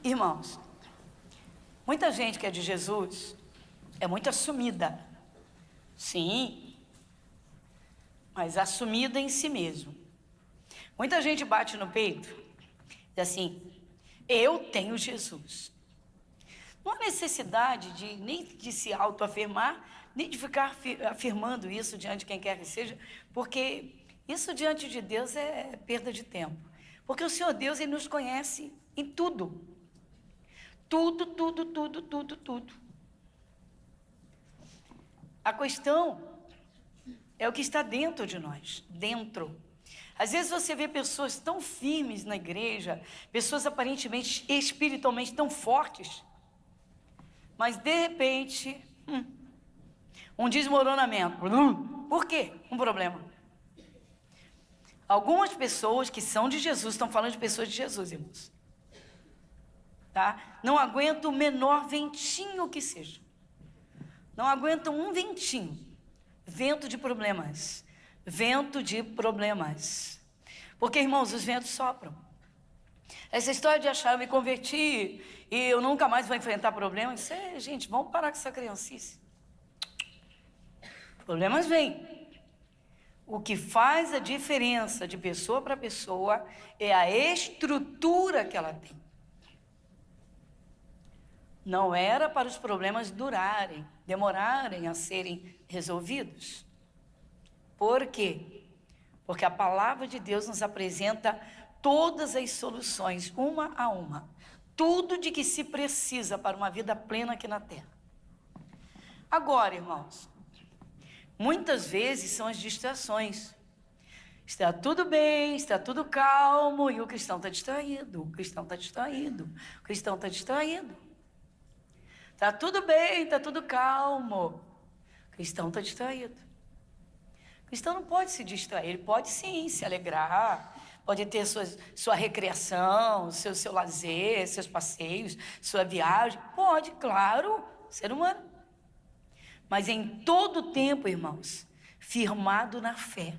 Irmãos, muita gente que é de Jesus é muito assumida. Sim, mas assumida em si mesmo. Muita gente bate no peito e diz assim: eu tenho Jesus. Não há necessidade nem de se autoafirmar, nem de ficar afirmando isso diante de quem quer que seja, porque isso diante de Deus é perda de tempo. Porque o Senhor Deus, Ele nos conhece em tudo. Tudo, tudo, tudo, tudo, tudo. A questão é o que está dentro de nós, dentro. Às vezes você vê pessoas tão firmes na igreja, pessoas aparentemente espiritualmente tão fortes, mas de repente, um desmoronamento. Por quê? Um problema. Algumas pessoas que são de Jesus, estão falando de pessoas de Jesus, irmãos, tá? Não aguentam o menor ventinho que seja. Não aguentam um ventinho. Vento de problemas. Vento de problemas. Porque, irmãos, os ventos sopram. Essa história de achar, eu me converti e eu nunca mais vou enfrentar problemas, gente, vamos parar com essa criancice. Problemas vêm. O que faz a diferença de pessoa para pessoa é a estrutura que ela tem. Não era para os problemas durarem, demorarem a serem resolvidos. Por quê? Porque a palavra de Deus nos apresenta todas as soluções, uma a uma. Tudo de que se precisa para uma vida plena aqui na terra. Agora, irmãos, muitas vezes são as distrações. Está tudo bem, está tudo calmo e o cristão está distraído, o cristão está distraído, o cristão está distraído. Está tudo bem, está tudo calmo, o cristão está distraído. O cristão não pode se distrair, ele pode sim se alegrar, pode ter sua recreação, seu lazer, seus passeios, sua viagem, pode, claro, ser humano. Mas em todo tempo, irmãos, firmado na fé,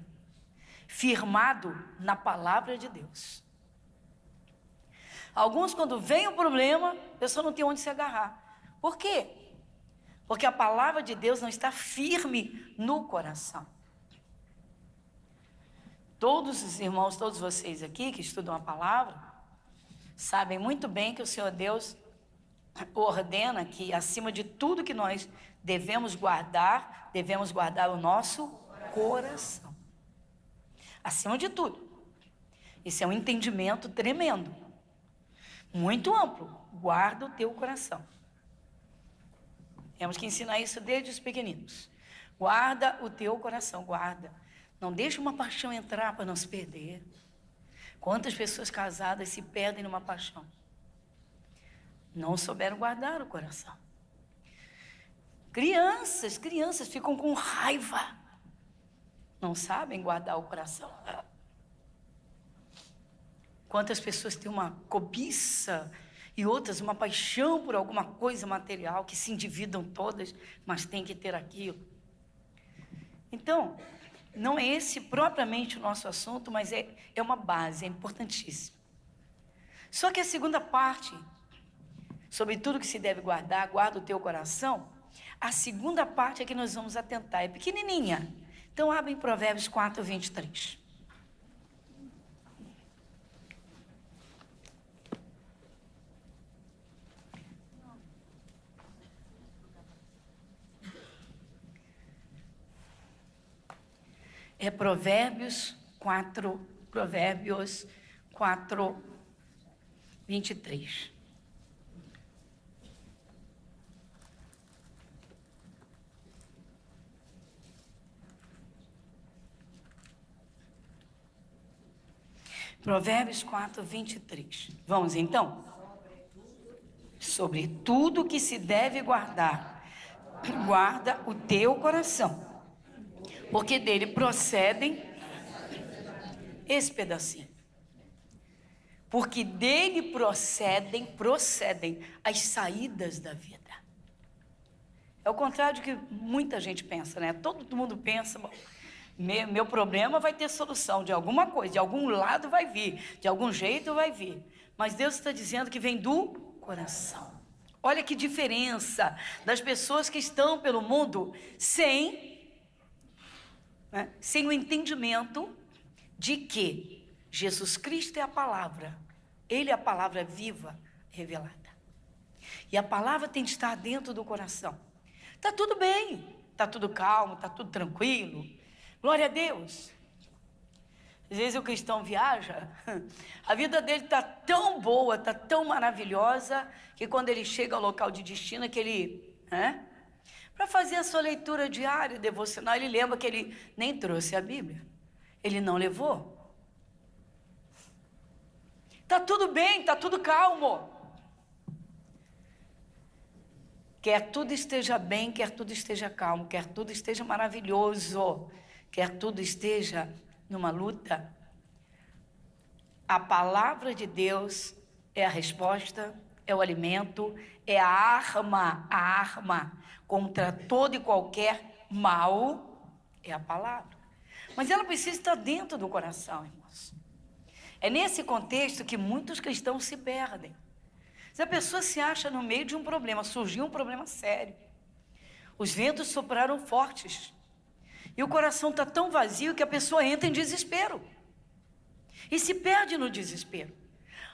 firmado na palavra de Deus. Alguns, quando vem o problema, a pessoa não tem onde se agarrar. Por quê? Porque a palavra de Deus não está firme no coração. Todos os irmãos, todos vocês aqui que estudam a palavra, sabem muito bem que o Senhor Deus ordena que, acima de tudo que nós devemos guardar o nosso coração. Acima de tudo. Isso é um entendimento tremendo, muito amplo. Guarda o teu coração. Temos que ensinar isso desde os pequeninos. Guarda o teu coração, guarda. Não deixa uma paixão entrar para não se perder. Quantas pessoas casadas se perdem numa paixão? Não souberam guardar o coração. Crianças ficam com raiva. Não sabem guardar o coração. Quantas pessoas têm uma cobiça e outras uma paixão por alguma coisa material, que se endividam todas, mas tem que ter aquilo. Então, não é esse propriamente o nosso assunto, mas é uma base, é importantíssimo. Só que a segunda parte, sobre tudo que se deve guardar, guarda o teu coração, a segunda parte é que nós vamos atentar, é pequenininha. Então, abre em Provérbios 4, 23. É Provérbios 4, 23. Provérbios 4, 23. Vamos então? Sobre tudo que se deve guardar, guarda o teu coração, porque dele procedem, esse pedacinho, porque dele procedem as saídas da vida. É o contrário do que muita gente pensa, né? Todo mundo pensa, bom, meu problema vai ter solução de alguma coisa, de algum lado vai vir, de algum jeito vai vir. Mas Deus está dizendo que vem do coração. Olha que diferença das pessoas que estão pelo mundo sem o entendimento de que Jesus Cristo é a palavra. Ele é a palavra viva, revelada. E a palavra tem de estar dentro do coração. Está tudo bem, está tudo calmo, está tudo tranquilo. Glória a Deus. Às vezes o cristão viaja, a vida dele está tão boa, está tão maravilhosa, que quando ele chega ao local de destino, que ele, para fazer a sua leitura diária, devocional, ele lembra que ele nem trouxe a Bíblia. Ele não levou. Está tudo bem, está tudo calmo. Quer tudo esteja bem, quer tudo esteja calmo, quer tudo esteja maravilhoso, quer tudo esteja numa luta, a palavra de Deus é a resposta, é o alimento, é a arma contra todo e qualquer mal, é a palavra. Mas ela precisa estar dentro do coração, irmãos. É nesse contexto que muitos cristãos se perdem. Se a pessoa se acha no meio de um problema, surgiu um problema sério, os ventos sopraram fortes, e o coração está tão vazio que a pessoa entra em desespero. E se perde no desespero.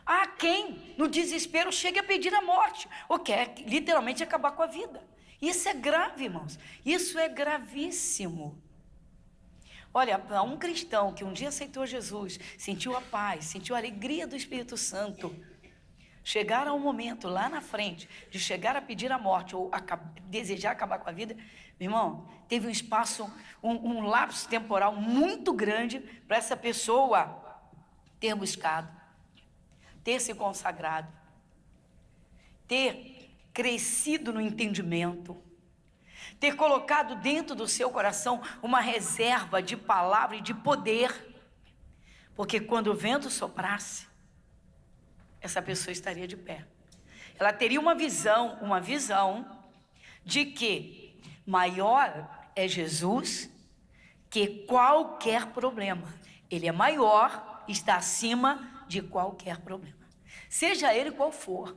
Há quem, no desespero, chegue a pedir a morte, ou quer literalmente acabar com a vida. Isso é grave, irmãos. Isso é gravíssimo. Olha, para um cristão que um dia aceitou Jesus, sentiu a paz, sentiu a alegria do Espírito Santo, chegar ao momento lá na frente de chegar a pedir a morte ou desejar acabar com a vida, meu irmão, teve um espaço, um lapso temporal muito grande para essa pessoa ter buscado, ter se consagrado, ter crescido no entendimento, ter colocado dentro do seu coração uma reserva de palavra e de poder, porque quando o vento soprasse, essa pessoa estaria de pé. Ela teria uma visão de que maior é Jesus que qualquer problema. Ele é maior, está acima de qualquer problema, seja ele qual for.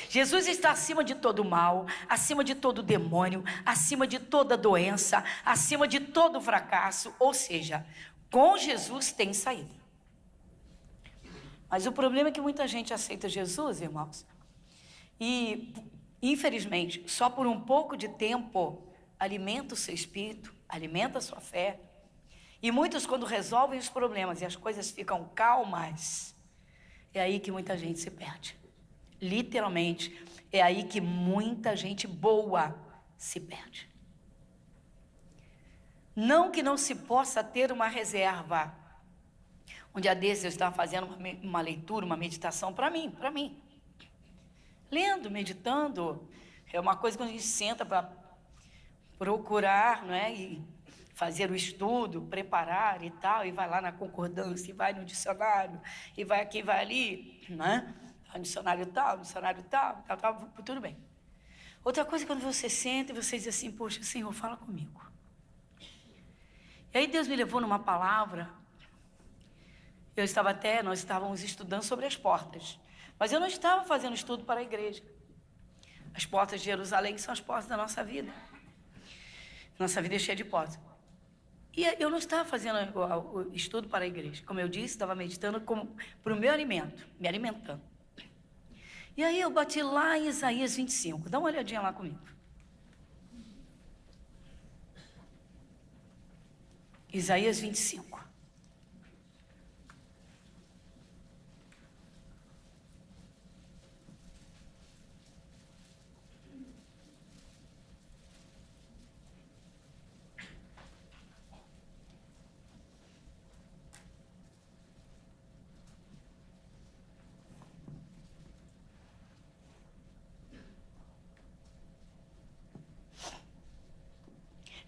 Jesus está acima de todo mal, acima de todo demônio, acima de toda doença, acima de todo fracasso. Ou seja, com Jesus tem saída. Mas o problema é que muita gente aceita Jesus, irmãos, e infelizmente só por um pouco de tempo alimenta o seu espírito, alimenta a sua fé. E muitos, quando resolvem os problemas e as coisas ficam calmas, é aí que muita gente se perde. Literalmente, é aí que muita gente boa se perde. Não que não se possa ter uma reserva. Um dia desses eu estava fazendo uma leitura, uma meditação para mim. Lendo, meditando, é uma coisa que a gente senta para procurar, não é? E fazer o estudo, preparar e tal, e vai lá na concordância, e vai no dicionário, e vai aqui, vai ali, né? No dicionário tal, tudo bem. Outra coisa é quando você senta e você diz assim, poxa, Senhor, fala comigo. E aí Deus me levou numa palavra, nós estávamos estudando sobre as portas, mas eu não estava fazendo estudo para a igreja. As portas de Jerusalém são as portas da nossa vida. Nossa vida é cheia de portas. E eu não estava fazendo o estudo para a igreja. Como eu disse, estava meditando para o meu alimento, me alimentando. E aí eu bati lá em Isaías 25. Dá uma olhadinha lá comigo. Isaías 25.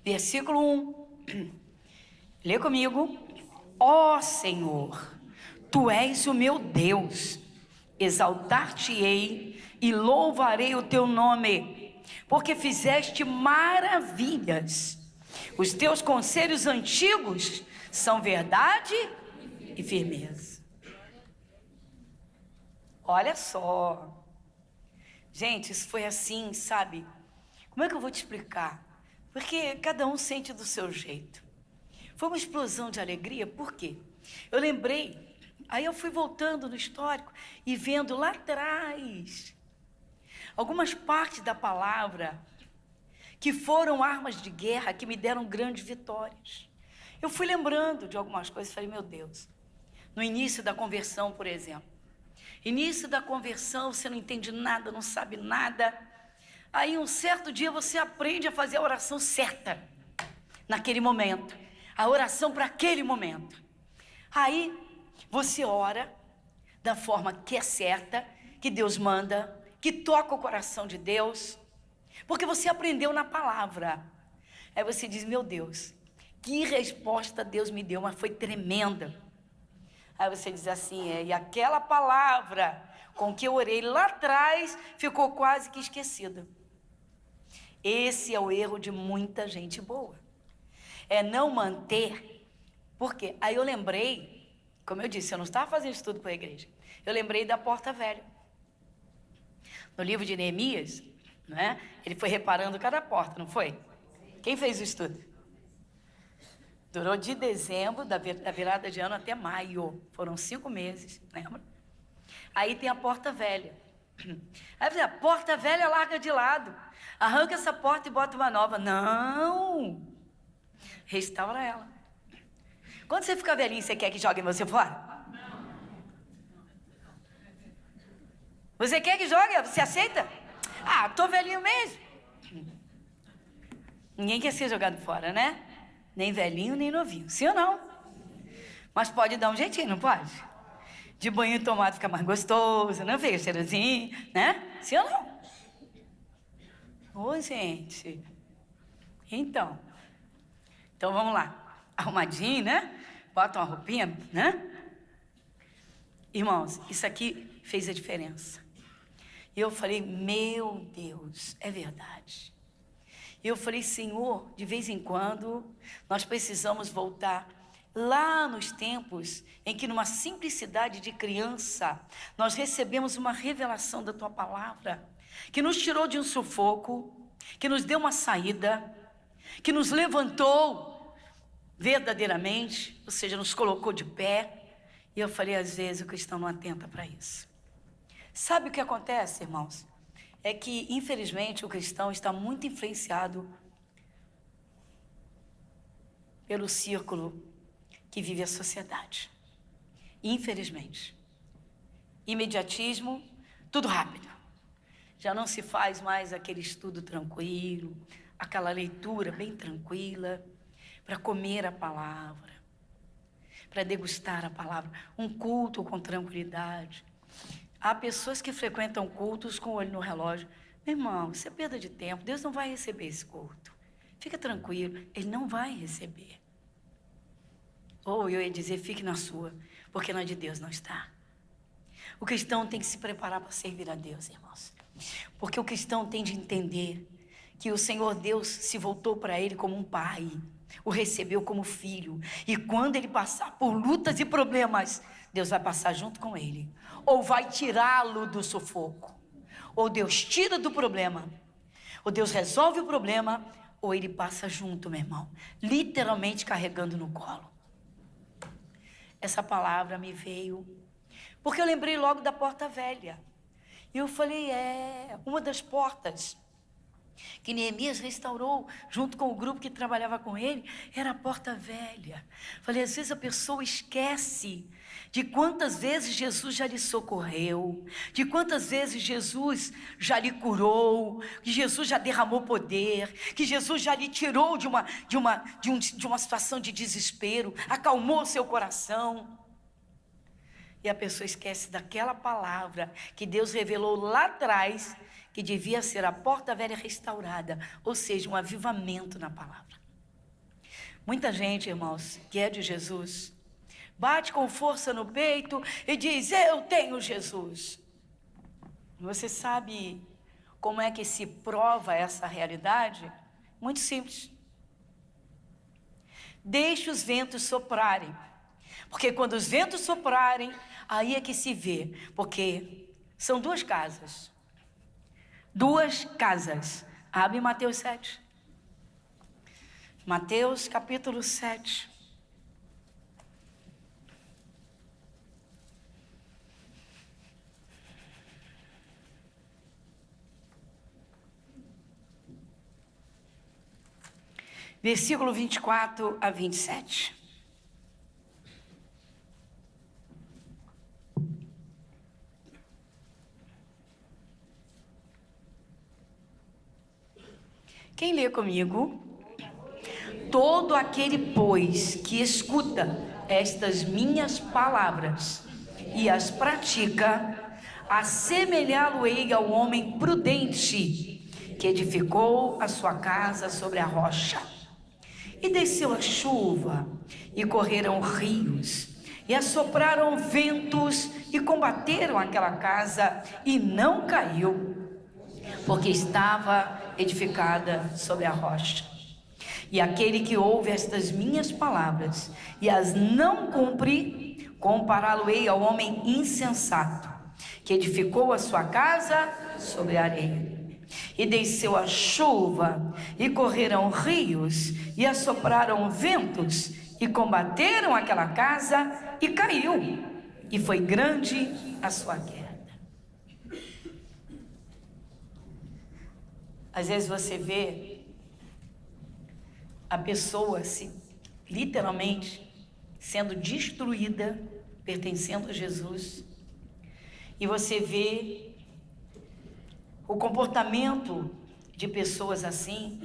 Versículo 1. Lê comigo. Ó Senhor, Tu és o meu Deus, exaltar-te-ei e louvarei o Teu nome, porque fizeste maravilhas. Os Teus conselhos antigos são verdade e firmeza. Olha só, Gente, isso foi assim, sabe? Como é que eu vou te explicar? Porque cada um sente do seu jeito. Foi uma explosão de alegria, por quê? Eu lembrei, aí eu fui voltando no histórico e vendo lá atrás algumas partes da palavra que foram armas de guerra que me deram grandes vitórias. Eu fui lembrando de algumas coisas e falei, meu Deus, no início da conversão, por exemplo. Início da conversão, você não entende nada, não sabe nada. Aí um certo dia você aprende a fazer a oração certa, naquele momento. A oração para aquele momento. Aí você ora da forma que é certa, que Deus manda, que toca o coração de Deus, porque você aprendeu na palavra. Aí você diz, meu Deus, que resposta Deus me deu, mas foi tremenda. Aí você diz assim, e aquela palavra com que eu orei lá atrás, ficou quase que esquecida. Esse é o erro de muita gente boa. É não manter, porque aí eu lembrei, como eu disse, eu não estava fazendo estudo para a igreja, eu lembrei da porta velha. No livro de Neemias, né, ele foi reparando cada porta, não foi? Quem fez o estudo? Durou de dezembro, da virada de ano até maio, foram 5 meses, lembra? Aí tem a porta velha. Aí você, a porta velha larga de lado, arranca essa porta e bota uma nova. Não! Restaura ela. Quando você ficar velhinho, você quer que joguem você fora? Você quer que jogue? Você aceita? Ah, tô velhinho mesmo. Ninguém quer ser jogado fora, né? Nem velhinho, nem novinho. Sim ou não? Mas pode dar um jeitinho, não pode? De banho tomado fica mais gostoso, não fica cheirosinho, né? Sim ou não? Ô, gente. Então vamos lá. Arrumadinho, né? Bota uma roupinha, né? Irmãos, isso aqui fez a diferença. E eu falei, meu Deus, é verdade. E eu falei, Senhor, de vez em quando, nós precisamos voltar lá nos tempos em que, numa simplicidade de criança, nós recebemos uma revelação da Tua palavra, que nos tirou de um sufoco, que nos deu uma saída, que nos levantou verdadeiramente, ou seja, nos colocou de pé. E eu falei, às vezes o cristão não atenta para isso. Sabe o que acontece, irmãos? É que, infelizmente, o cristão está muito influenciado pelo círculo que vive a sociedade. Infelizmente. Imediatismo, tudo rápido. Já não se faz mais aquele estudo tranquilo, aquela leitura bem tranquila, para comer a palavra, para degustar a palavra, um culto com tranquilidade. Há pessoas que frequentam cultos com o olho no relógio. Meu irmão, isso é perda de tempo, Deus não vai receber esse culto. Fica tranquilo, Ele não vai receber. Ou eu ia dizer, fique na sua, porque na de Deus não está. O cristão tem que se preparar para servir a Deus, irmãos. Porque o cristão tem de entender que o Senhor Deus se voltou para ele como um pai, o recebeu como filho. E quando ele passar por lutas e problemas, Deus vai passar junto com ele. Ou vai tirá-lo do sufoco. Ou Deus tira do problema. Ou Deus resolve o problema. Ou ele passa junto, meu irmão. Literalmente carregando no colo. Essa palavra me veio. Porque eu lembrei logo da porta velha. E eu falei, uma das portas que Neemias restaurou, junto com o grupo que trabalhava com ele, era a porta velha. Falei, às vezes a pessoa esquece de quantas vezes Jesus já lhe socorreu, de quantas vezes Jesus já lhe curou, que Jesus já derramou poder, que Jesus já lhe tirou de uma situação de desespero, acalmou seu coração. E a pessoa esquece daquela palavra que Deus revelou lá atrás, que devia ser a porta velha restaurada, ou seja, um avivamento na palavra. Muita gente, irmãos, que é de Jesus, bate com força no peito e diz, eu tenho Jesus. Você sabe como é que se prova essa realidade? Muito simples. Deixe os ventos soprarem, porque quando os ventos soprarem, aí é que se vê, porque são duas casas. 2 casas. Abre Mateus 7. Mateus capítulo 7. Versículo 24 a 27. Quem lê comigo? Todo aquele, pois, que escuta estas minhas palavras e as pratica, assemelhá-lo-ei ao homem prudente que edificou a sua casa sobre a rocha. E desceu a chuva, e correram rios, e assopraram ventos, e combateram aquela casa, e não caiu, porque estava edificada sobre a rocha. E aquele que ouve estas minhas palavras, e as não cumpre, compará-lo-ei ao homem insensato, que edificou a sua casa sobre a areia. E desceu a chuva, e correram rios, e assopraram ventos, e combateram aquela casa, e caiu, e foi grande a sua queda. Às vezes você vê a pessoa literalmente sendo destruída, pertencendo a Jesus, e você vê o comportamento de pessoas assim,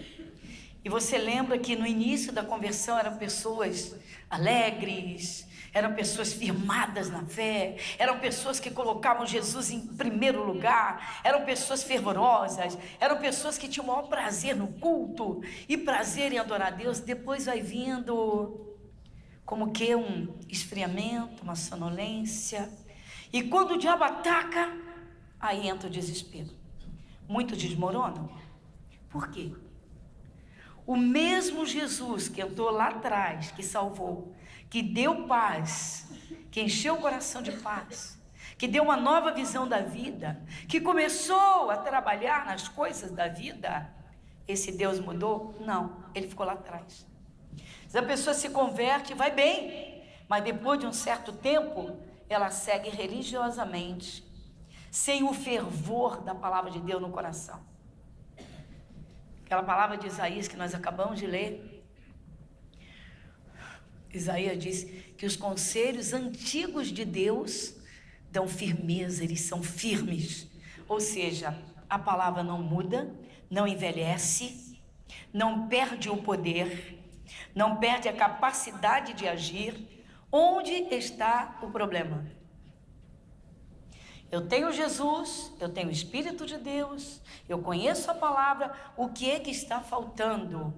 e você lembra que no início da conversão eram pessoas alegres, eram pessoas firmadas na fé, eram pessoas que colocavam Jesus em primeiro lugar, eram pessoas fervorosas, eram pessoas que tinham o maior prazer no culto e prazer em adorar a Deus. Depois vai vindo como que um esfriamento, uma sonolência, e quando o diabo ataca, aí entra o desespero. Muitos desmoronam. Por quê? O mesmo Jesus que entrou lá atrás, que salvou, que deu paz, que encheu o coração de paz, que deu uma nova visão da vida, que começou a trabalhar nas coisas da vida, esse Deus mudou? Não, ele ficou lá atrás. Se a pessoa se converte, vai bem, mas depois de um certo tempo, ela segue religiosamente, sem o fervor da palavra de Deus no coração. Aquela palavra de Isaías que nós acabamos de ler, Isaías diz que os conselhos antigos de Deus dão firmeza, eles são firmes. Ou seja, a palavra não muda, não envelhece, não perde o poder, não perde a capacidade de agir. Onde está o problema? Eu tenho Jesus, eu tenho o Espírito de Deus, eu conheço a palavra, o que é que está faltando?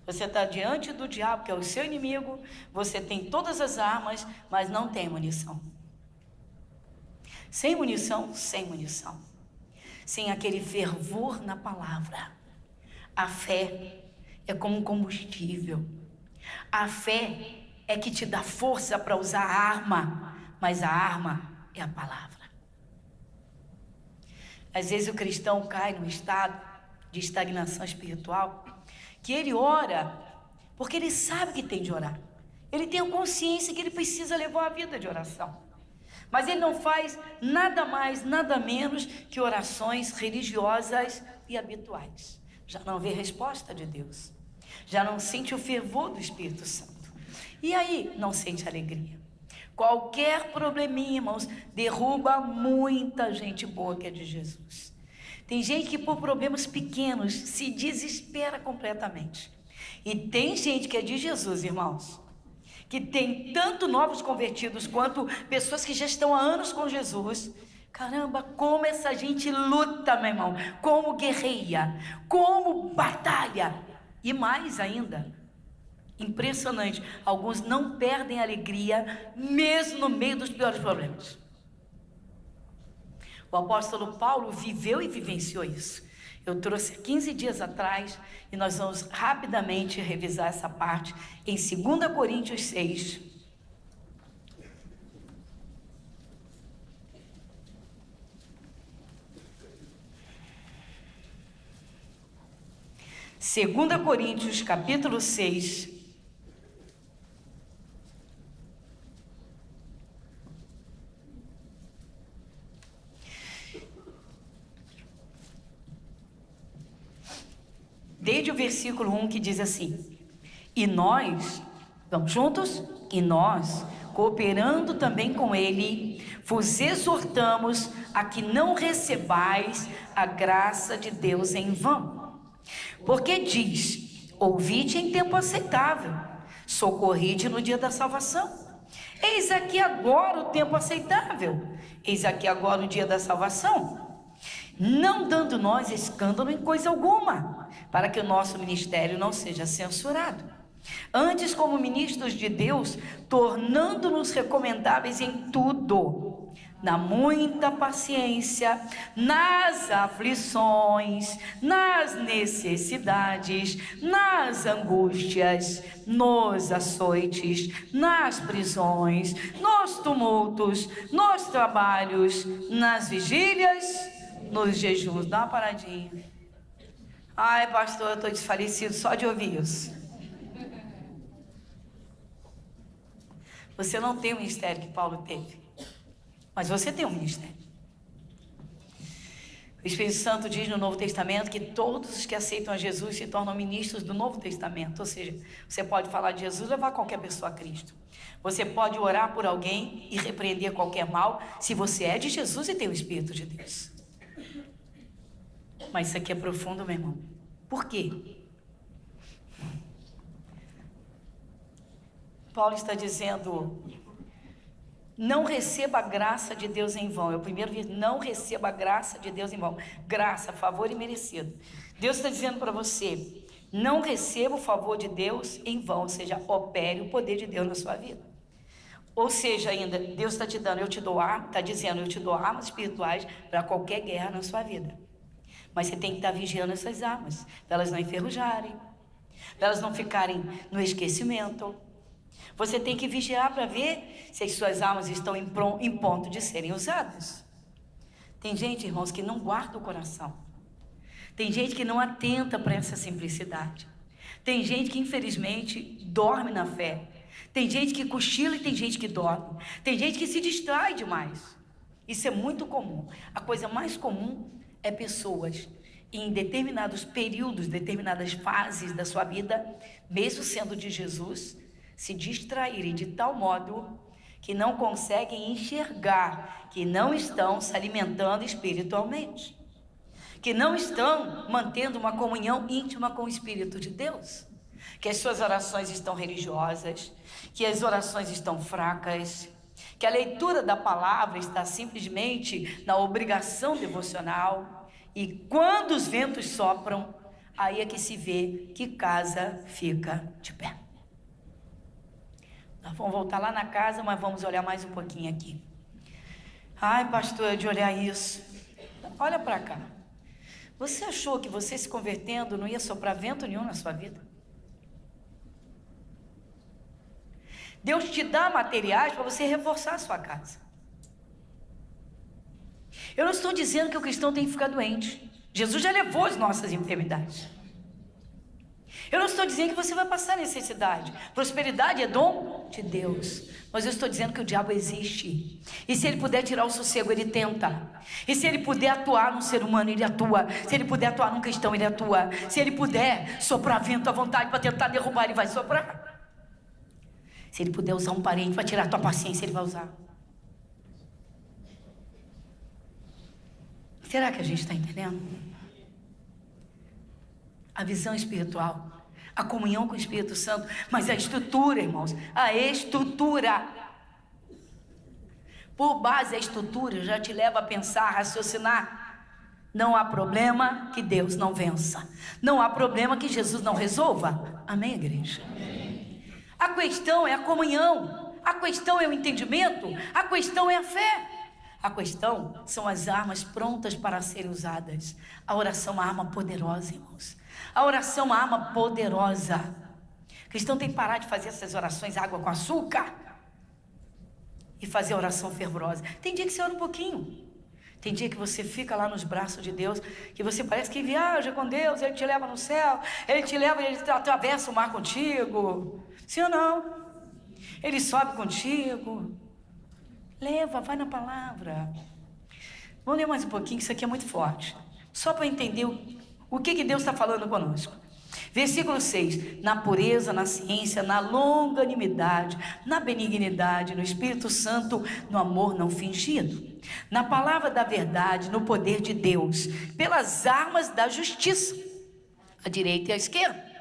Você está diante do diabo, que é o seu inimigo, você tem todas as armas, mas não tem munição. Sem munição, sem munição. Sem aquele fervor na palavra. A fé é como um combustível. A fé é que te dá força para usar a arma, mas a arma é a palavra. Às vezes o cristão cai num estado de estagnação espiritual, que ele ora, porque ele sabe que tem de orar. Ele tem a consciência que ele precisa levar a vida de oração. Mas ele não faz nada mais, nada menos que orações religiosas e habituais. Já não vê resposta de Deus. Já não sente o fervor do Espírito Santo. E aí, não sente alegria. Qualquer probleminha, irmãos, derruba muita gente boa que é de Jesus. Tem gente que por problemas pequenos se desespera completamente. E tem gente que é de Jesus, irmãos, que tem tanto novos convertidos quanto pessoas que já estão há anos com Jesus. Caramba, como essa gente luta, meu irmão, como guerreia, como batalha. E mais ainda, impressionante, alguns não perdem a alegria, mesmo no meio dos piores problemas. O apóstolo Paulo viveu e vivenciou isso. Eu trouxe 15 dias atrás e nós vamos rapidamente revisar essa parte em 2 Coríntios 6. 2 Coríntios, capítulo 6. Desde o versículo 1 que diz assim: e nós, vamos juntos? E nós, cooperando também com ele, vos exortamos a que não recebais a graça de Deus em vão. Porque diz: ouvide em tempo aceitável, socorride no dia da salvação. Eis aqui agora o tempo aceitável, eis aqui agora o dia da salvação. Não dando nós escândalo em coisa alguma, para que o nosso ministério não seja censurado. Antes, como ministros de Deus, tornando-nos recomendáveis em tudo, na muita paciência, nas aflições, nas necessidades, nas angústias, nos açoites, nas prisões, nos tumultos, nos trabalhos, nas vigílias, nos jejuns. Dá uma paradinha. Ai, pastor, eu estou desfalecido só de ouvir isso. Você não tem o ministério que Paulo teve, mas você tem um ministério. O Espírito Santo diz no Novo Testamento que todos os que aceitam a Jesus se tornam ministros do Novo Testamento. Ou seja, você pode falar de Jesus e levar qualquer pessoa a Cristo. Você pode orar por alguém e repreender qualquer mal, se você é de Jesus e tem o Espírito de Deus. Mas isso aqui é profundo, meu irmão. Por quê? Paulo está dizendo: não receba a graça de Deus em vão. É o primeiro versículo: não receba a graça de Deus em vão. Graça, favor imerecido. Deus está dizendo para você: não receba o favor de Deus em vão, ou seja, opere o poder de Deus na sua vida. Ou seja, ainda, Deus está te dando, está dizendo, eu te dou armas espirituais para qualquer guerra na sua vida. Mas você tem que estar vigiando essas armas, para elas não enferrujarem, para elas não ficarem no esquecimento. Você tem que vigiar para ver se as suas armas estão em ponto de serem usadas. Tem gente, irmãos, que não guarda o coração. Tem gente que não atenta para essa simplicidade. Tem gente que, infelizmente, dorme na fé. Tem gente que cochila e tem gente que dorme. Tem gente que se distrai demais. Isso é muito comum. A coisa mais comum é pessoas em determinados períodos, determinadas fases da sua vida, mesmo sendo de Jesus, se distraírem de tal modo que não conseguem enxergar, que não estão se alimentando espiritualmente, que não estão mantendo uma comunhão íntima com o Espírito de Deus, que as suas orações estão religiosas, que as orações estão fracas, que a leitura da palavra está simplesmente na obrigação devocional, e quando os ventos sopram, aí é que se vê que casa fica de pé. Nós vamos voltar lá na casa, mas vamos olhar mais um pouquinho aqui. Ai, pastor, de olhar isso. Olha para cá. Você achou que você se convertendo não ia soprar vento nenhum na sua vida? Deus te dá materiais para você reforçar a sua casa. Eu não estou dizendo que o cristão tem que ficar doente. Jesus já levou as nossas enfermidades. Eu não estou dizendo que você vai passar necessidade. Prosperidade é dom de Deus. Mas eu estou dizendo que o diabo existe. E se ele puder tirar o sossego, ele tenta. E se ele puder atuar num ser humano, ele atua. Se ele puder atuar num cristão, ele atua. Se ele puder soprar vento à vontade para tentar derrubar, ele vai soprar. Se ele puder usar um parente para tirar a tua paciência, ele vai usar. Será que a gente está entendendo? A visão espiritual, a comunhão com o Espírito Santo, mas a estrutura, irmãos, a estrutura. Por base, a estrutura já te leva a pensar, a raciocinar. Não há problema que Deus não vença. Não há problema que Jesus não resolva. Amém, igreja? Amém. A questão é a comunhão. A questão é o entendimento. A questão é a fé. A questão são as armas prontas para serem usadas. A oração é uma arma poderosa, irmãos. A oração é uma arma poderosa. O cristão tem que parar de fazer essas orações água com açúcar e fazer a oração fervorosa. Tem dia que você ora um pouquinho. Tem dia que você fica lá nos braços de Deus, que você parece que viaja com Deus, Ele te leva no céu, Ele te leva, Ele atravessa o mar contigo. Sim ou não? Ele sobe contigo. Leva, vai na palavra. Vamos ler mais um pouquinho, que isso aqui é muito forte. Só para entender o que Deus está falando conosco. Versículo 6. Na pureza, na ciência, na longanimidade, na benignidade, no Espírito Santo, no amor não fingido, na palavra da verdade, no poder de Deus, pelas armas da justiça, à direita e à esquerda,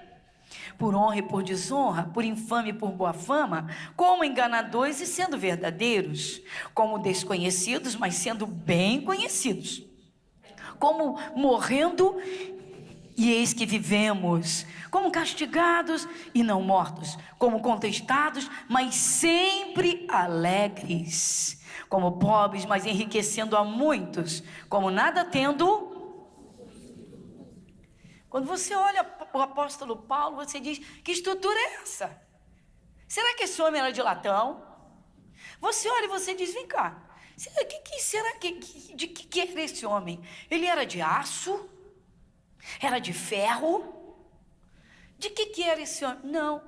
por honra e por desonra, por infame e por boa fama, como enganadores e sendo verdadeiros, como desconhecidos, mas sendo bem conhecidos, como morrendo e eis que vivemos, como castigados e não mortos, como contestados, mas sempre alegres, como pobres, mas enriquecendo a muitos, como nada tendo. Quando você olha o apóstolo Paulo, você diz, que estrutura é essa? Será que esse homem era de latão? Você olha e você diz, vem cá, de que era esse homem? Ele era de aço? Era de ferro? De que era esse homem? Não.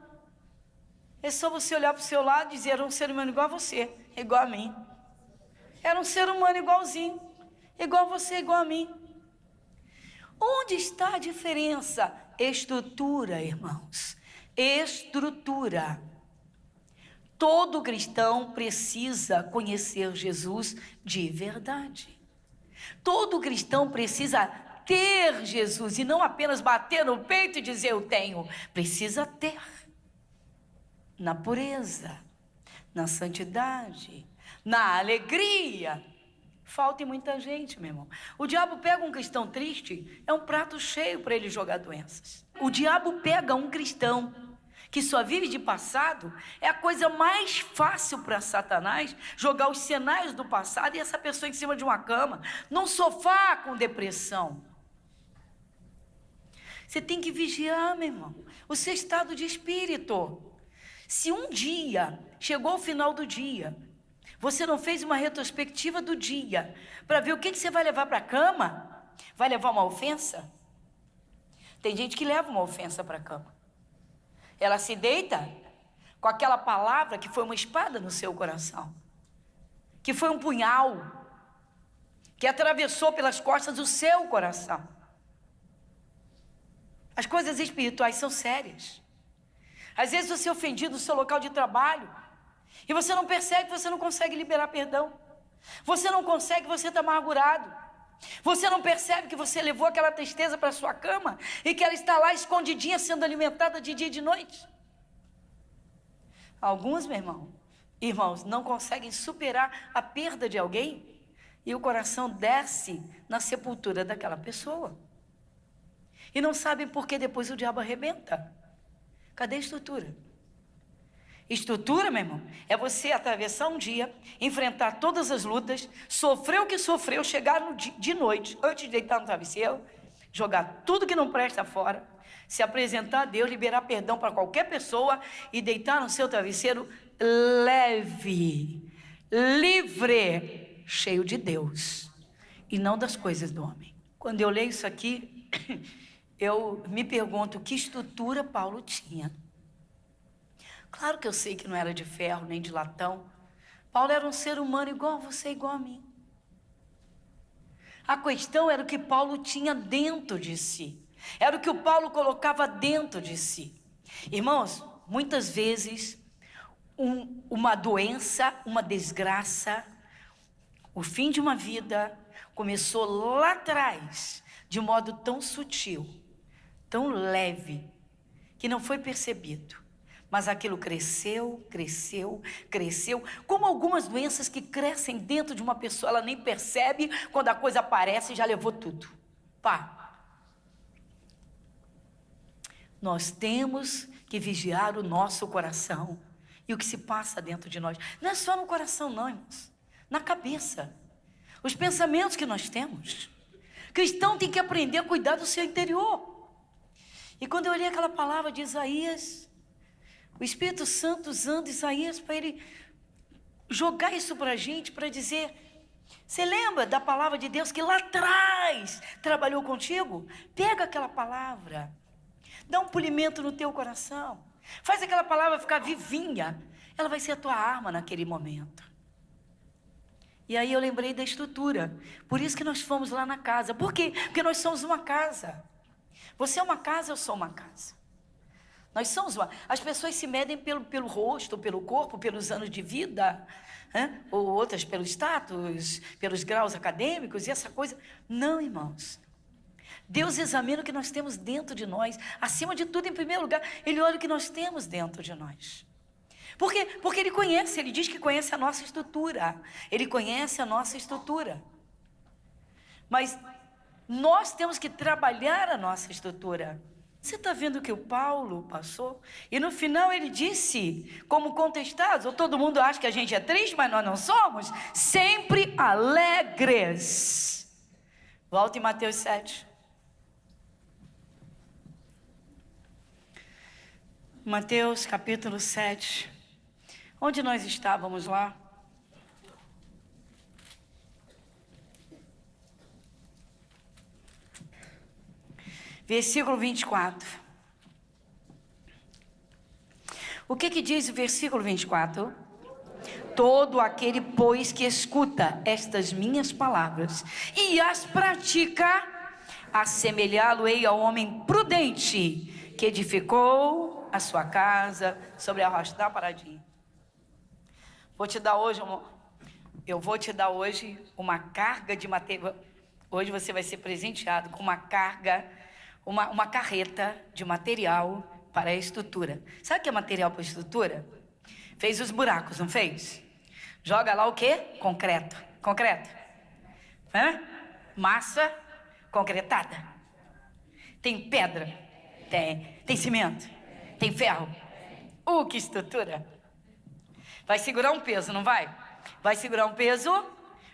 É só você olhar para o seu lado e dizer, era um ser humano igual a você, igual a mim. Era um ser humano igualzinho, igual a você, igual a mim. Onde está a diferença? Estrutura, irmãos. Estrutura. Todo cristão precisa conhecer Jesus de verdade. Todo cristão precisa ter Jesus e não apenas bater no peito e dizer eu tenho. Precisa ter. Na pureza, na santidade, na alegria. Falta em muita gente, meu irmão. O diabo pega um cristão triste, é um prato cheio para ele jogar doenças. O diabo pega um cristão que só vive de passado, é a coisa mais fácil para Satanás jogar os cenários do passado e essa pessoa em cima de uma cama, num sofá com depressão. Você tem que vigiar, meu irmão, o seu estado de espírito. Se um dia, chegou ao final do dia, você não fez uma retrospectiva do dia, para ver o que você vai levar para a cama, vai levar uma ofensa? Tem gente que leva uma ofensa para a cama. Ela se deita com aquela palavra que foi uma espada no seu coração, que foi um punhal, que atravessou pelas costas o seu coração. As coisas espirituais são sérias. Às vezes você é ofendido no seu local de trabalho, e você não percebe, você não consegue liberar perdão. Você não consegue, você está amargurado. Você não percebe que você levou aquela tristeza para a sua cama e que ela está lá escondidinha, sendo alimentada de dia e de noite. Alguns, meu irmãos, não conseguem superar a perda de alguém e o coração desce na sepultura daquela pessoa. E não sabem por que depois o diabo arrebenta. Cadê a estrutura? Estrutura, meu irmão, é você atravessar um dia, enfrentar todas as lutas, sofrer o que sofreu, chegar de noite, antes de deitar no travesseiro, jogar tudo que não presta fora, se apresentar a Deus, liberar perdão para qualquer pessoa e deitar no seu travesseiro leve, livre, cheio de Deus e não das coisas do homem. Quando eu leio isso aqui, eu me pergunto que estrutura Paulo tinha. Claro que eu sei que não era de ferro nem de latão. Paulo era um ser humano igual a você, igual a mim. A questão era o que Paulo tinha dentro de si. Era o que o Paulo colocava dentro de si. Irmãos, muitas vezes uma doença, uma desgraça, o fim de uma vida começou lá atrás, de modo tão sutil, tão leve, que não foi percebido. Mas aquilo cresceu, cresceu, cresceu, como algumas doenças que crescem dentro de uma pessoa, ela nem percebe, quando a coisa aparece, já levou tudo. Pá. Nós temos que vigiar o nosso coração e o que se passa dentro de nós. Não é só no coração não, irmãos, na cabeça. Os pensamentos que nós temos. O cristão tem que aprender a cuidar do seu interior. E quando eu olhei aquela palavra de Isaías, o Espírito Santo usando Isaías para ele jogar isso para a gente, para dizer Você lembra da palavra de Deus que lá atrás trabalhou contigo? Pega aquela palavra, dá um polimento no teu coração, faz aquela palavra ficar vivinha. Ela vai ser a tua arma naquele momento. E aí eu lembrei da estrutura. Por isso que nós fomos lá na casa. Por quê? Porque nós somos uma casa. Você é uma casa, eu sou uma casa. Nós somos uma... As pessoas se medem pelo rosto, pelo corpo, pelos anos de vida, ou outras pelo status, pelos graus acadêmicos e essa coisa. Não, irmãos. Deus examina o que nós temos dentro de nós. Acima de tudo, em primeiro lugar, Ele olha o que nós temos dentro de nós. Por quê? Porque Ele conhece, Ele diz que conhece a nossa estrutura. Ele conhece a nossa estrutura. Mas nós temos que trabalhar a nossa estrutura. Você está vendo o que o Paulo passou? E no final ele disse, como contestados, ou todo mundo acha que a gente é triste, mas nós não somos, sempre alegres. Volta em Mateus 7. Mateus capítulo 7. Onde nós estávamos lá? Versículo 24. O que diz o versículo 24? Todo aquele, pois, que escuta estas minhas palavras e as pratica, assemelhá-lo-ei ao homem prudente que edificou a sua casa sobre a rocha. Dá uma paradinha. Eu vou te dar hoje uma carga de material. Hoje você vai ser presenteado com uma carga, uma carreta de material para a estrutura. Sabe o que é material para a estrutura? Fez os buracos, não fez? Joga lá o quê? Concreto. Massa concretada. Tem pedra? Tem cimento? Tem ferro? Que estrutura! Vai segurar um peso, não vai? Vai segurar um peso?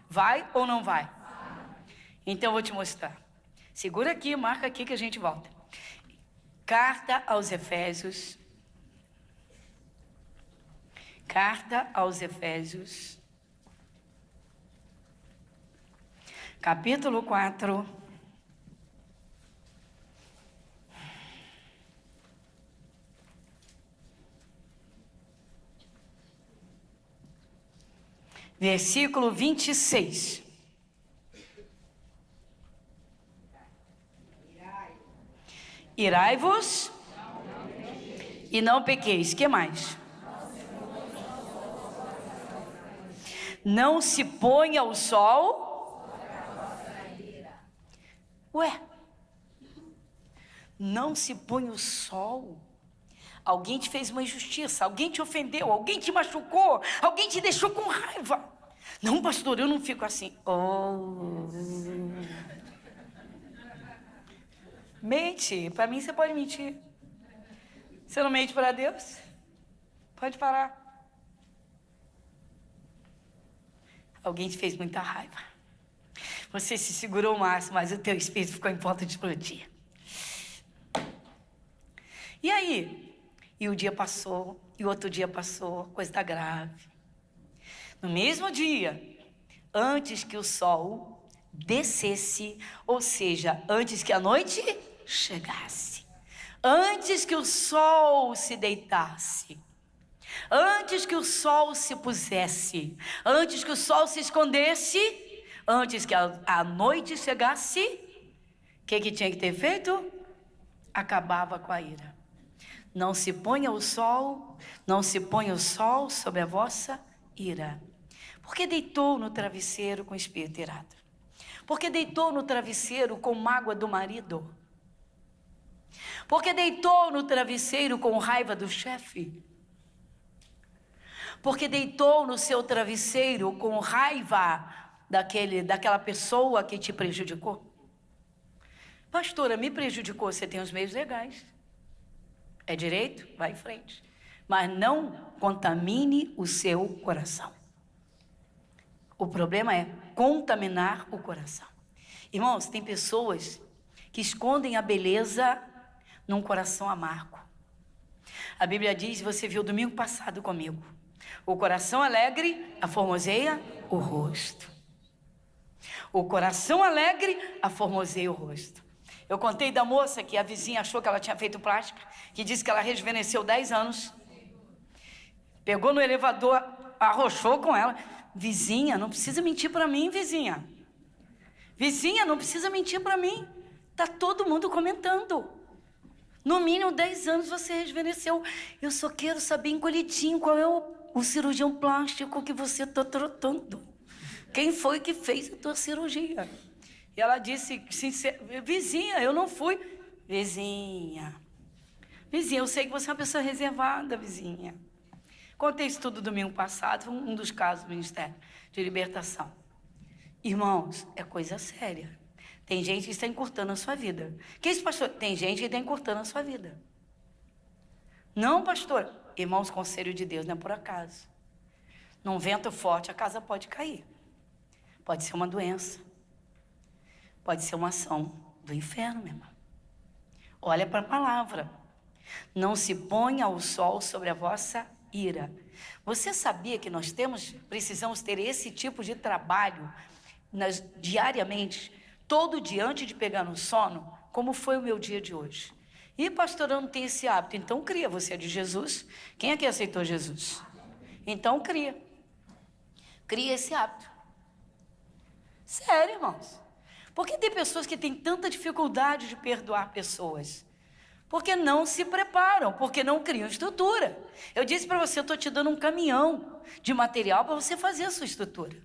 Vai ou não vai? Então eu vou te mostrar. Segura aqui, marca aqui que a gente volta. Carta aos Efésios. Carta aos Efésios. Capítulo 4. Versículo 26. Irai-vos e não pequeis. Que mais? Não se ponha o sol. Ué, não se põe o sol. Alguém te fez uma injustiça, alguém te ofendeu, alguém te machucou, alguém te deixou com raiva. Não, pastor, eu não fico assim. Mente, para mim você pode mentir. Você não mente para Deus? Pode parar. Alguém te fez muita raiva. Você se segurou o máximo, mas o teu espírito ficou em ponto de explodir. E aí? E o dia passou, e o outro dia passou, coisa tá grave. No mesmo dia, antes que o sol descesse, ou seja, antes que a noite chegasse, antes que o sol se deitasse, antes que o sol se pusesse, antes que o sol se escondesse, antes que a noite chegasse, o que tinha que ter feito? Acabava com a ira. Não se ponha o sol, não se ponha o sol sobre a vossa ira. Porque deitou no travesseiro com o espírito irado? Porque deitou no travesseiro com mágoa do marido? Porque deitou no travesseiro com raiva do chefe? Porque deitou no seu travesseiro com raiva daquela pessoa que te prejudicou? Pastora, me prejudicou, você tem os meios legais. É direito? Vai em frente. Mas não contamine o seu coração. O problema é contaminar o coração. Irmãos, tem pessoas que escondem a beleza num coração amargo. A Bíblia diz, você viu domingo passado comigo, o coração alegre aformoseia o rosto. O coração alegre aformoseia o rosto. Eu contei da moça que a vizinha achou que ela tinha feito plástica, que disse que ela rejuvenesceu 10 anos. Pegou no elevador, arrochou com ela. Vizinha, não precisa mentir para mim, vizinha. Vizinha, não precisa mentir para mim. Tá todo mundo comentando. No mínimo 10 anos você rejuvenesceu. Eu só quero saber encolhidinho qual é o cirurgião plástico que você está tratando. Quem foi que fez a tua cirurgia? E ela disse, vizinha, eu não fui. Vizinha, eu sei que você é uma pessoa reservada, vizinha. Contei isso tudo domingo passado, foi um dos casos do Ministério de Libertação. Irmãos, é coisa séria. Tem gente que está encurtando a sua vida. Que isso, pastor? Tem gente que está encurtando a sua vida. Não, pastor. Irmãos, conselho de Deus não é por acaso. Num vento forte, a casa pode cair. Pode ser uma doença. Pode ser uma ação do inferno, meu irmão. Olha para a palavra. Não se ponha o sol sobre a vossa ira. Você sabia que nós precisamos ter esse tipo de trabalho diariamente, todo dia, antes de pegar no sono, como foi o meu dia de hoje? E pastor, eu não tenho esse hábito. Então cria, você é de Jesus. Quem aqui aceitou Jesus? Então cria esse hábito. Sério, irmãos. Por que tem pessoas que têm tanta dificuldade de perdoar pessoas? Porque não se preparam, porque não criam estrutura. Eu disse para você, eu estou te dando um caminhão de material para você fazer a sua estrutura.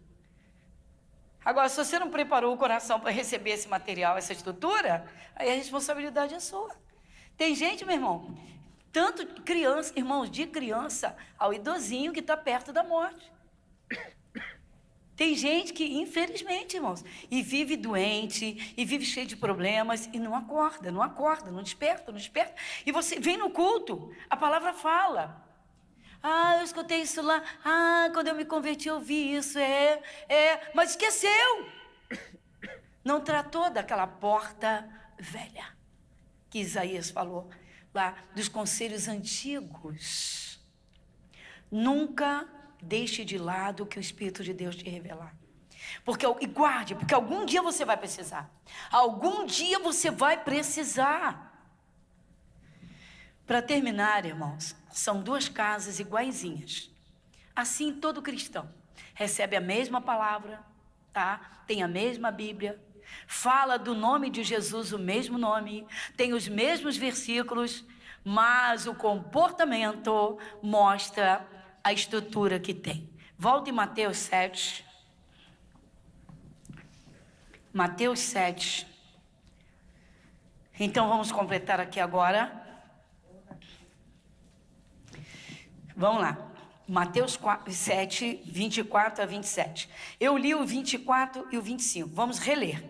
Agora, se você não preparou o coração para receber esse material, essa estrutura, aí a responsabilidade é sua. Tem gente, meu irmão, tanto criança, irmãos, de criança ao idosinho que está perto da morte. Tem gente que, infelizmente, irmãos, e vive doente, e vive cheio de problemas, e não acorda, não desperta. E você vem no culto, a palavra fala. Ah, eu escutei isso lá. Ah, quando eu me converti eu vi isso. Mas esqueceu. Não tratou daquela porta velha que Isaías falou lá, dos conselhos antigos. Nunca deixe de lado o que o Espírito de Deus te revelar. E guarde, porque algum dia você vai precisar. Algum dia você vai precisar. Para terminar, irmãos, são duas casas iguaizinhas. Assim, todo cristão recebe a mesma palavra, tá? Tem a mesma Bíblia, fala do nome de Jesus, o mesmo nome, tem os mesmos versículos, mas o comportamento mostra a estrutura que tem. Volta em Mateus 7. Mateus 7. Então, vamos completar aqui agora. Vamos lá, Mateus 7, 24 a 27. Eu li o 24 e o 25, vamos reler.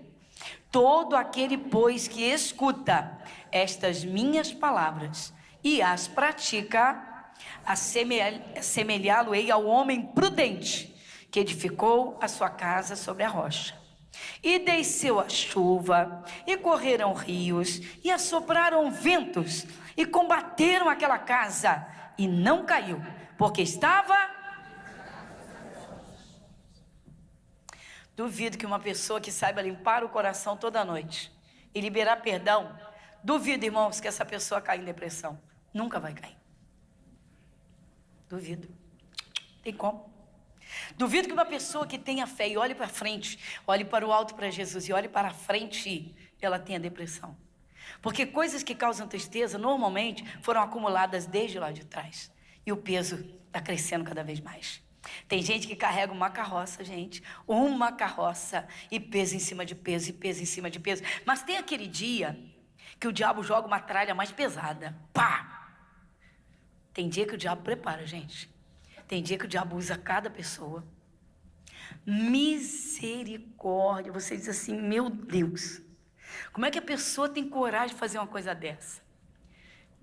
Todo aquele, pois, que escuta estas minhas palavras e as pratica, assemelhá-lo-ei ao homem prudente, que edificou a sua casa sobre a rocha. E desceu a chuva, e correram rios, e assopraram ventos, e combateram aquela casa, e não caiu, porque estava... Duvido que uma pessoa que saiba limpar o coração toda noite e liberar perdão, duvido, irmãos, que essa pessoa caia em depressão. Nunca vai cair. Duvido. Tem como? Duvido que uma pessoa que tenha fé e olhe para frente, olhe para o alto para Jesus e olhe para a frente, ela tenha depressão. Porque coisas que causam tristeza, normalmente, foram acumuladas desde lá de trás. E o peso está crescendo cada vez mais. Tem gente que carrega uma carroça, gente. Uma carroça. E peso em cima de peso, e peso em cima de peso. Mas tem aquele dia que o diabo joga uma tralha mais pesada. Pá! Tem dia que o diabo prepara, gente. Tem dia que o diabo usa cada pessoa. Misericórdia. Você diz assim, meu Deus. Como é que a pessoa tem coragem de fazer uma coisa dessa?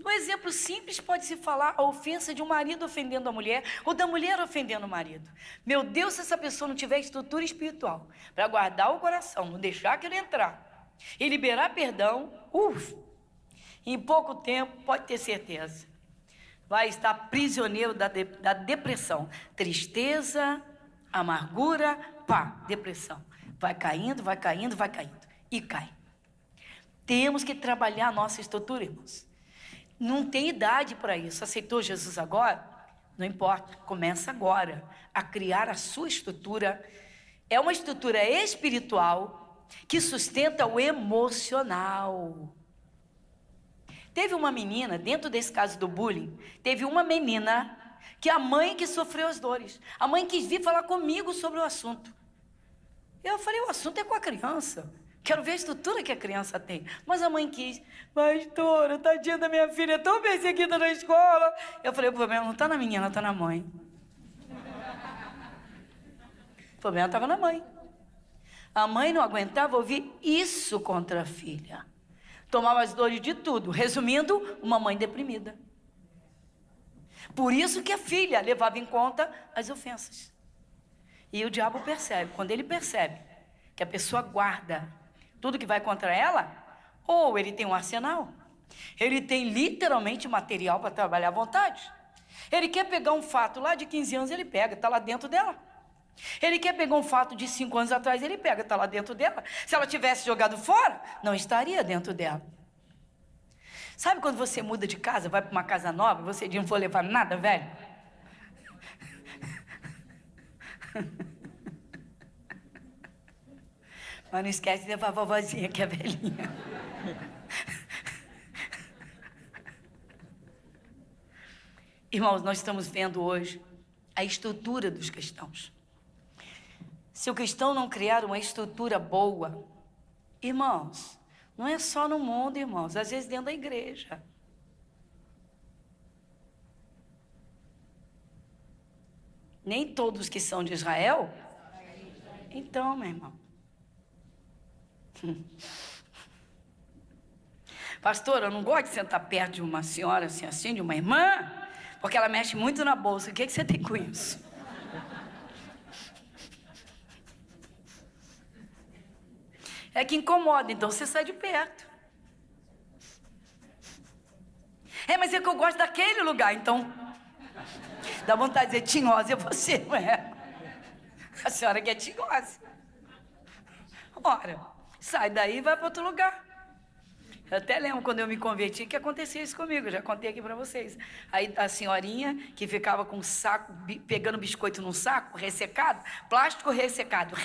Um exemplo simples pode-se falar a ofensa de um marido ofendendo a mulher, ou da mulher ofendendo o marido. Meu Deus, se essa pessoa não tiver estrutura espiritual para guardar o coração, não deixar aquilo entrar e liberar perdão, em pouco tempo, pode ter certeza, vai estar prisioneiro da depressão. Tristeza, amargura, depressão. Vai caindo, vai caindo, vai caindo. E cai. Temos que trabalhar a nossa estrutura, irmãos. Não tem idade para isso. Aceitou Jesus agora? Não importa. Começa agora a criar a sua estrutura. É uma estrutura espiritual que sustenta o emocional. Teve uma menina, dentro desse caso do bullying, teve uma menina que a mãe que sofreu as dores. A mãe quis vir falar comigo sobre o assunto. Eu falei, o assunto é com a criança. Quero ver a estrutura que a criança tem. Mas a mãe quis. Pastora, tadinha da minha filha, é tão perseguida na escola. Eu falei, o problema não está na menina, está na mãe. O problema estava na mãe. A mãe não aguentava ouvir isso contra a filha. Tomava as dores de tudo. Resumindo, uma mãe deprimida. Por isso que a filha levava em conta as ofensas. E o diabo percebe. Quando ele percebe que a pessoa guarda tudo que vai contra ela, ou ele tem um arsenal, ele tem literalmente material para trabalhar à vontade. Ele quer pegar um fato lá de 15 anos, ele pega, está lá dentro dela. Ele quer pegar um fato de 5 anos atrás, ele pega, está lá dentro dela. Se ela tivesse jogado fora, não estaria dentro dela. Sabe quando você muda de casa, vai para uma casa nova, você diz, não vou levar nada, velho? Mas não esquece de levar a vovozinha, que é velhinha. Irmãos, nós estamos vendo hoje a estrutura dos cristãos. Se o cristão não criar uma estrutura boa, irmãos, não é só no mundo, irmãos, às vezes dentro da igreja. Nem todos que são de Israel. Então, meu irmão. Pastor, eu não gosto de sentar perto de uma senhora assim, de uma irmã, porque ela mexe muito na bolsa. O que você tem com isso? É que incomoda, então você sai de perto. Mas é que eu gosto daquele lugar, então dá vontade de dizer, tinhosa é você, não é? A senhora que é tinhosa. Ora, sai daí e vai para outro lugar. Eu até lembro quando eu me converti que acontecia isso comigo, eu já contei aqui para vocês. Aí a senhorinha que ficava com um saco, pegando biscoito num saco, ressecado, plástico ressecado.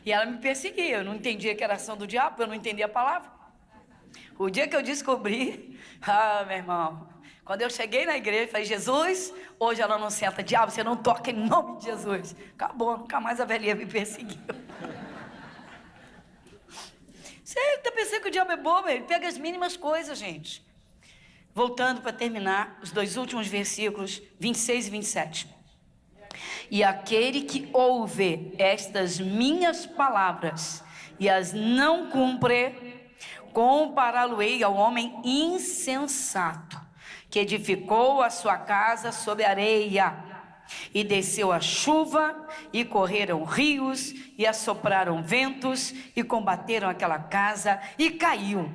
E ela me perseguia, eu não entendia que era ação do diabo, eu não entendia a palavra. O dia que eu descobri, meu irmão, quando eu cheguei na igreja, falei, Jesus, hoje ela não senta, diabo, você não toca em nome de Jesus. Acabou, nunca mais a velhinha me perseguiu. Você está pensando que o diabo é bobo? Ele pega as mínimas coisas, gente. Voltando para terminar, os 2 últimos versículos, 26 e 27. E aquele que ouve estas minhas palavras e as não cumpre, compará-lo-ei ao homem insensato, que edificou a sua casa sobre areia, e desceu a chuva, e correram rios, e assopraram ventos, e combateram aquela casa, e caiu.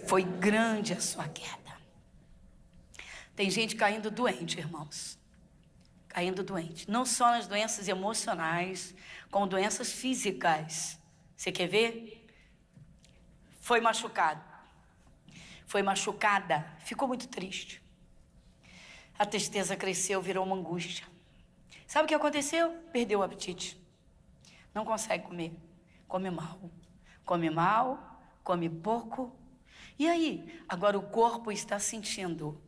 Foi grande a sua queda. Tem gente caindo doente, irmãos. Caindo doente. Não só nas doenças emocionais, como doenças físicas. Você quer ver? Foi machucado. Foi machucada. Ficou muito triste. A tristeza cresceu, virou uma angústia. Sabe o que aconteceu? Perdeu o apetite. Não consegue comer. Come mal, come pouco. E aí? Agora o corpo está sentindo.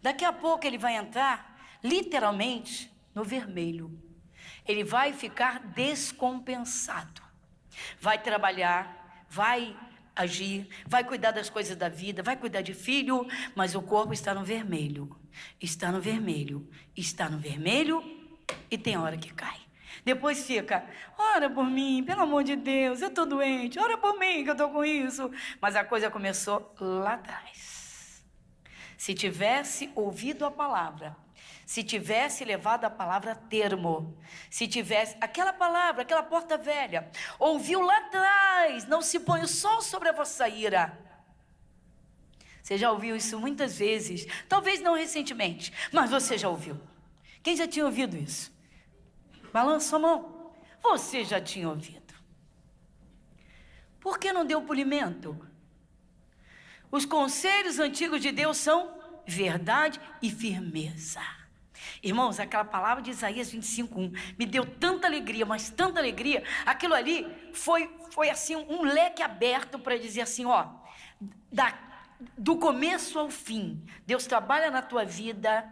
Daqui a pouco ele vai entrar, literalmente, no vermelho. Ele vai ficar descompensado. Vai trabalhar, vai agir, vai cuidar das coisas da vida, vai cuidar de filho, mas o corpo está no vermelho. Está no vermelho. Está no vermelho e tem hora que cai. Depois fica, ora por mim, pelo amor de Deus, eu estou doente, ora por mim que eu estou com isso. Mas a coisa começou lá atrás. Se tivesse ouvido a palavra, se tivesse levado a palavra a termo, se tivesse aquela palavra, aquela porta velha, ouviu lá atrás, não se põe o sol sobre a vossa ira. Você já ouviu isso muitas vezes, talvez não recentemente, mas você já ouviu. Quem já tinha ouvido isso? Balança sua mão. você já tinha ouvido. Por que não deu polimento? Os conselhos antigos de Deus são verdade e firmeza. Irmãos, aquela palavra de Isaías 25:1 me deu tanta alegria, mas tanta alegria. Aquilo ali foi assim um leque aberto para dizer assim, ó, do começo ao fim, Deus trabalha na tua vida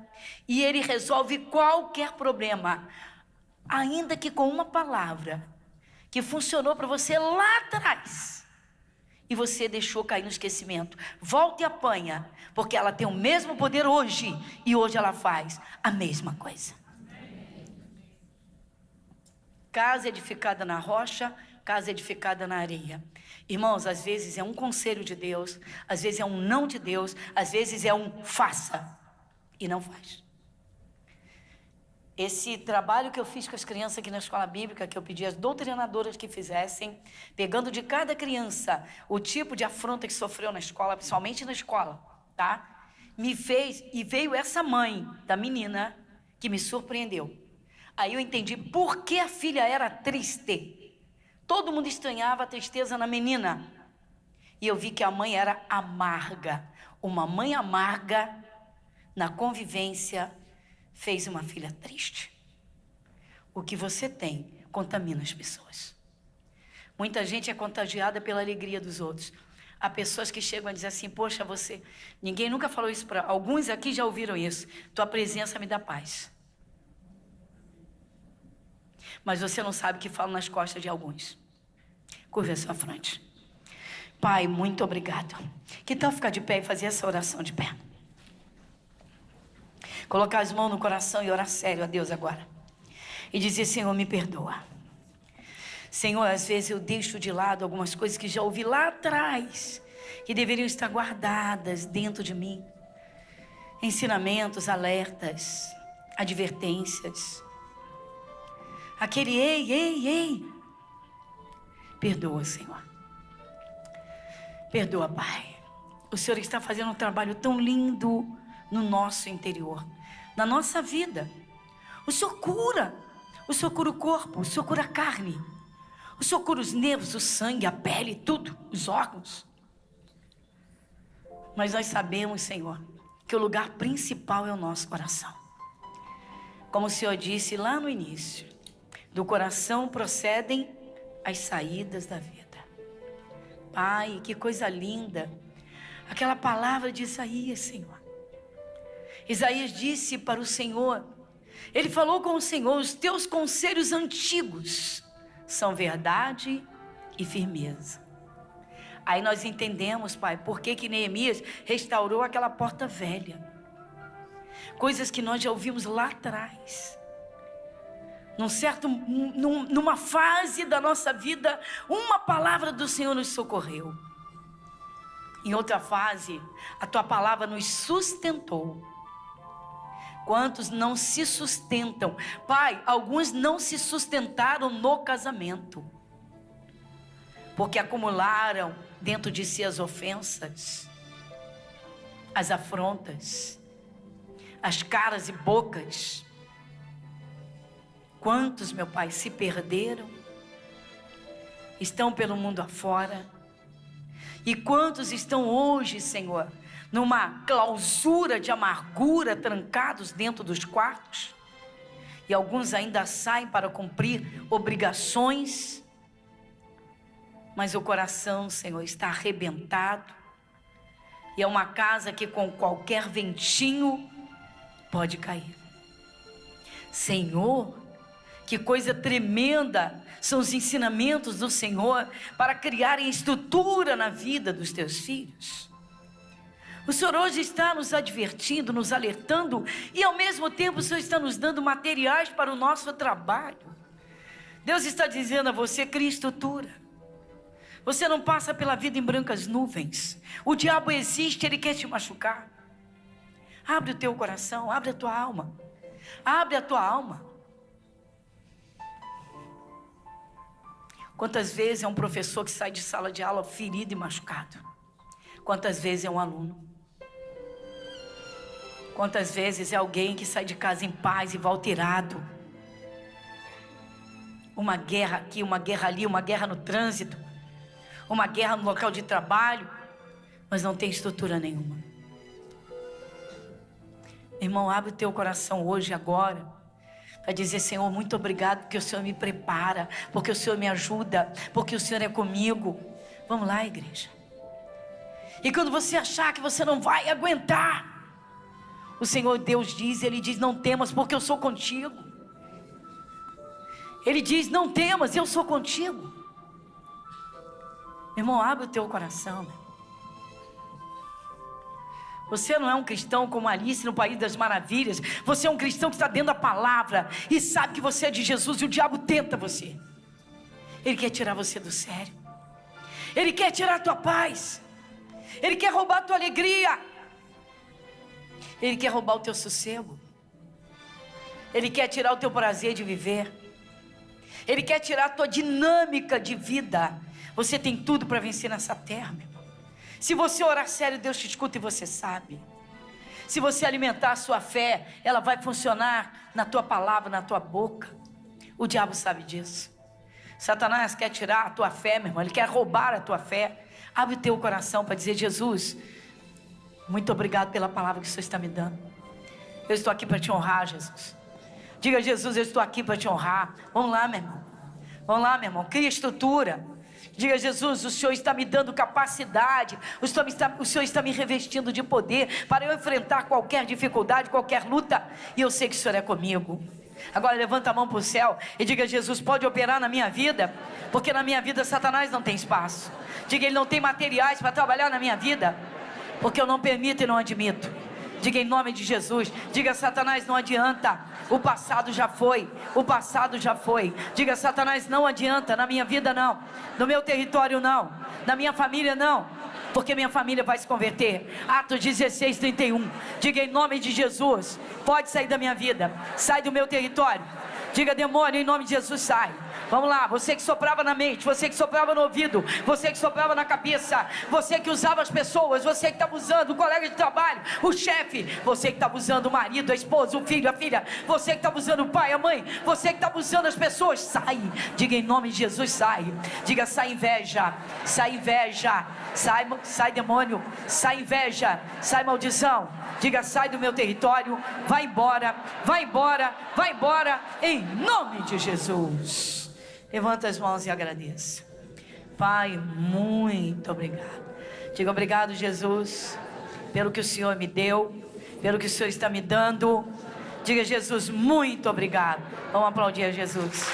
e Ele resolve qualquer problema, ainda que com uma palavra que funcionou para você lá atrás e você deixou cair no esquecimento. Volta e apanha, porque ela tem o mesmo poder hoje e hoje ela faz a mesma coisa. Casa edificada na rocha, casa edificada na areia. Irmãos, às vezes é um conselho de Deus, às vezes é um não de Deus, às vezes é um faça e não faz. Esse trabalho que eu fiz com as crianças aqui na escola bíblica, que eu pedi às doutrinadoras que fizessem, pegando de cada criança o tipo de afronta que sofreu na escola, principalmente na escola, tá? Me fez, e veio essa mãe da menina que me surpreendeu. Aí eu entendi por que a filha era triste. Todo mundo estranhava a tristeza na menina. E eu vi que a mãe era amarga. Uma mãe amarga na convivência fez uma filha triste. O que você tem contamina as pessoas. Muita gente é contagiada pela alegria dos outros. Há pessoas que chegam a dizer assim, poxa, você... Ninguém nunca falou isso para... Alguns aqui já ouviram isso. Tua presença me dá paz. Mas você não sabe o que fala nas costas de alguns. Curva a sua fronte. Pai, muito obrigado. Que tal ficar de pé e fazer essa oração de pé? Colocar as mãos no coração e orar sério a Deus agora. E dizer, Senhor, me perdoa. Senhor, às vezes eu deixo de lado algumas coisas que já ouvi lá atrás, que deveriam estar guardadas dentro de mim. Ensinamentos, alertas, advertências. Aquele ei. Perdoa, Senhor. Perdoa, Pai. O Senhor está fazendo um trabalho tão lindo no nosso interior, na nossa vida. O Senhor cura o corpo, o Senhor cura a carne, o Senhor cura os nervos, o sangue, a pele, tudo, os órgãos. Mas nós sabemos, Senhor, que o lugar principal é o nosso coração. Como o Senhor disse lá no início, do coração procedem as saídas da vida. Pai, que coisa linda, aquela palavra de Isaías, Senhor. Isaías disse para o Senhor, ele falou com o Senhor, os teus conselhos antigos são verdade e firmeza. Aí nós entendemos, Pai, por que Neemias restaurou aquela porta velha. Coisas que nós já ouvimos lá atrás. Numa fase da nossa vida, uma palavra do Senhor nos socorreu. Em outra fase, a tua palavra nos sustentou. Quantos não se sustentam? Pai, alguns não se sustentaram no casamento, porque acumularam dentro de si as ofensas, as afrontas, as caras e bocas. Quantos, meu Pai, se perderam, estão pelo mundo afora, e quantos estão hoje, Senhor, numa clausura de amargura, trancados dentro dos quartos, e alguns ainda saem para cumprir obrigações, mas o coração, Senhor, está arrebentado, e é uma casa que com qualquer ventinho pode cair. Senhor, que coisa tremenda são os ensinamentos do Senhor para criarem estrutura na vida dos teus filhos. O Senhor hoje está nos advertindo, nos alertando, e ao mesmo tempo o Senhor está nos dando materiais para o nosso trabalho. Deus está dizendo a você, cria estrutura. Você não passa pela vida em brancas nuvens. O diabo existe, ele quer te machucar. Abre o teu coração, abre a tua alma. Abre a tua alma. Quantas vezes é um professor que sai de sala de aula ferido e machucado? Quantas vezes é um aluno? Quantas vezes é alguém que sai de casa em paz e volta irado? uma guerra aqui, uma guerra ali, uma guerra no trânsito, uma guerra no local de trabalho, mas não tem estrutura nenhuma. Irmão, abre o teu coração hoje, agora, para dizer: Senhor, muito obrigado, porque o Senhor me prepara, porque o Senhor me ajuda, porque o Senhor é comigo. Vamos lá, igreja. E quando você achar que você não vai aguentar, o Senhor Deus diz, Ele diz: não temas, porque eu sou contigo. Ele diz: não temas, eu sou contigo. Irmão, abre o teu coração, meu. Você não é um cristão como Alice no País das Maravilhas. Você é um cristão que está dentro da palavra e sabe que você é de Jesus, e o diabo tenta você. Ele quer tirar você do sério. Ele quer tirar a tua paz. Ele quer roubar a tua alegria. Ele quer roubar o teu sossego. Ele quer tirar o teu prazer de viver. Ele quer tirar a tua dinâmica de vida. Você tem tudo para vencer nessa terra, meu irmão. Se você orar sério, Deus te escuta e você sabe. Se você alimentar a sua fé, ela vai funcionar na tua palavra, na tua boca. O diabo sabe disso. Satanás quer tirar a tua fé, meu irmão. Ele quer roubar a tua fé. Abre o teu coração para dizer: Jesus, muito obrigado pela palavra que o Senhor está me dando. Eu estou aqui para te honrar, Jesus. Diga: Jesus, eu estou aqui para te honrar. Vamos lá, meu irmão. Vamos lá, meu irmão. Cria estrutura. Diga: Jesus, o Senhor está me dando capacidade, o Senhor está me revestindo de poder para eu enfrentar qualquer dificuldade, qualquer luta, e eu sei que o Senhor é comigo. Agora levanta a mão para o céu e diga: Jesus, pode operar na minha vida, porque na minha vida Satanás não tem espaço. Diga: ele não tem materiais para trabalhar na minha vida, porque eu não permito e não admito. Diga em nome de Jesus. Diga: Satanás, não adianta, o passado já foi, o passado já foi. Diga: Satanás, não adianta, na minha vida não, no meu território não, na minha família não, porque minha família vai se converter. Atos 16, 31. Diga em nome de Jesus: pode sair da minha vida, sai do meu território. Diga: demônio, em nome de Jesus, sai. Vamos lá, você que soprava na mente, você que soprava no ouvido, você que soprava na cabeça, você que usava as pessoas, você que estava usando o colega de trabalho, o chefe, você que estava usando o marido, a esposa, o filho, a filha, você que estava usando o pai, a mãe, você que estava usando as pessoas, sai. Diga em nome de Jesus, sai. Diga: sai inveja, sai inveja, sai demônio, sai inveja, sai maldição. Diga: sai do meu território, vai embora, vai embora, vai embora, em nome de Jesus. Levanta as mãos e agradeça. Pai, muito obrigado. Diga: obrigado, Jesus, pelo que o Senhor me deu, pelo que o Senhor está me dando. Diga: Jesus, muito obrigado. Vamos aplaudir a Jesus.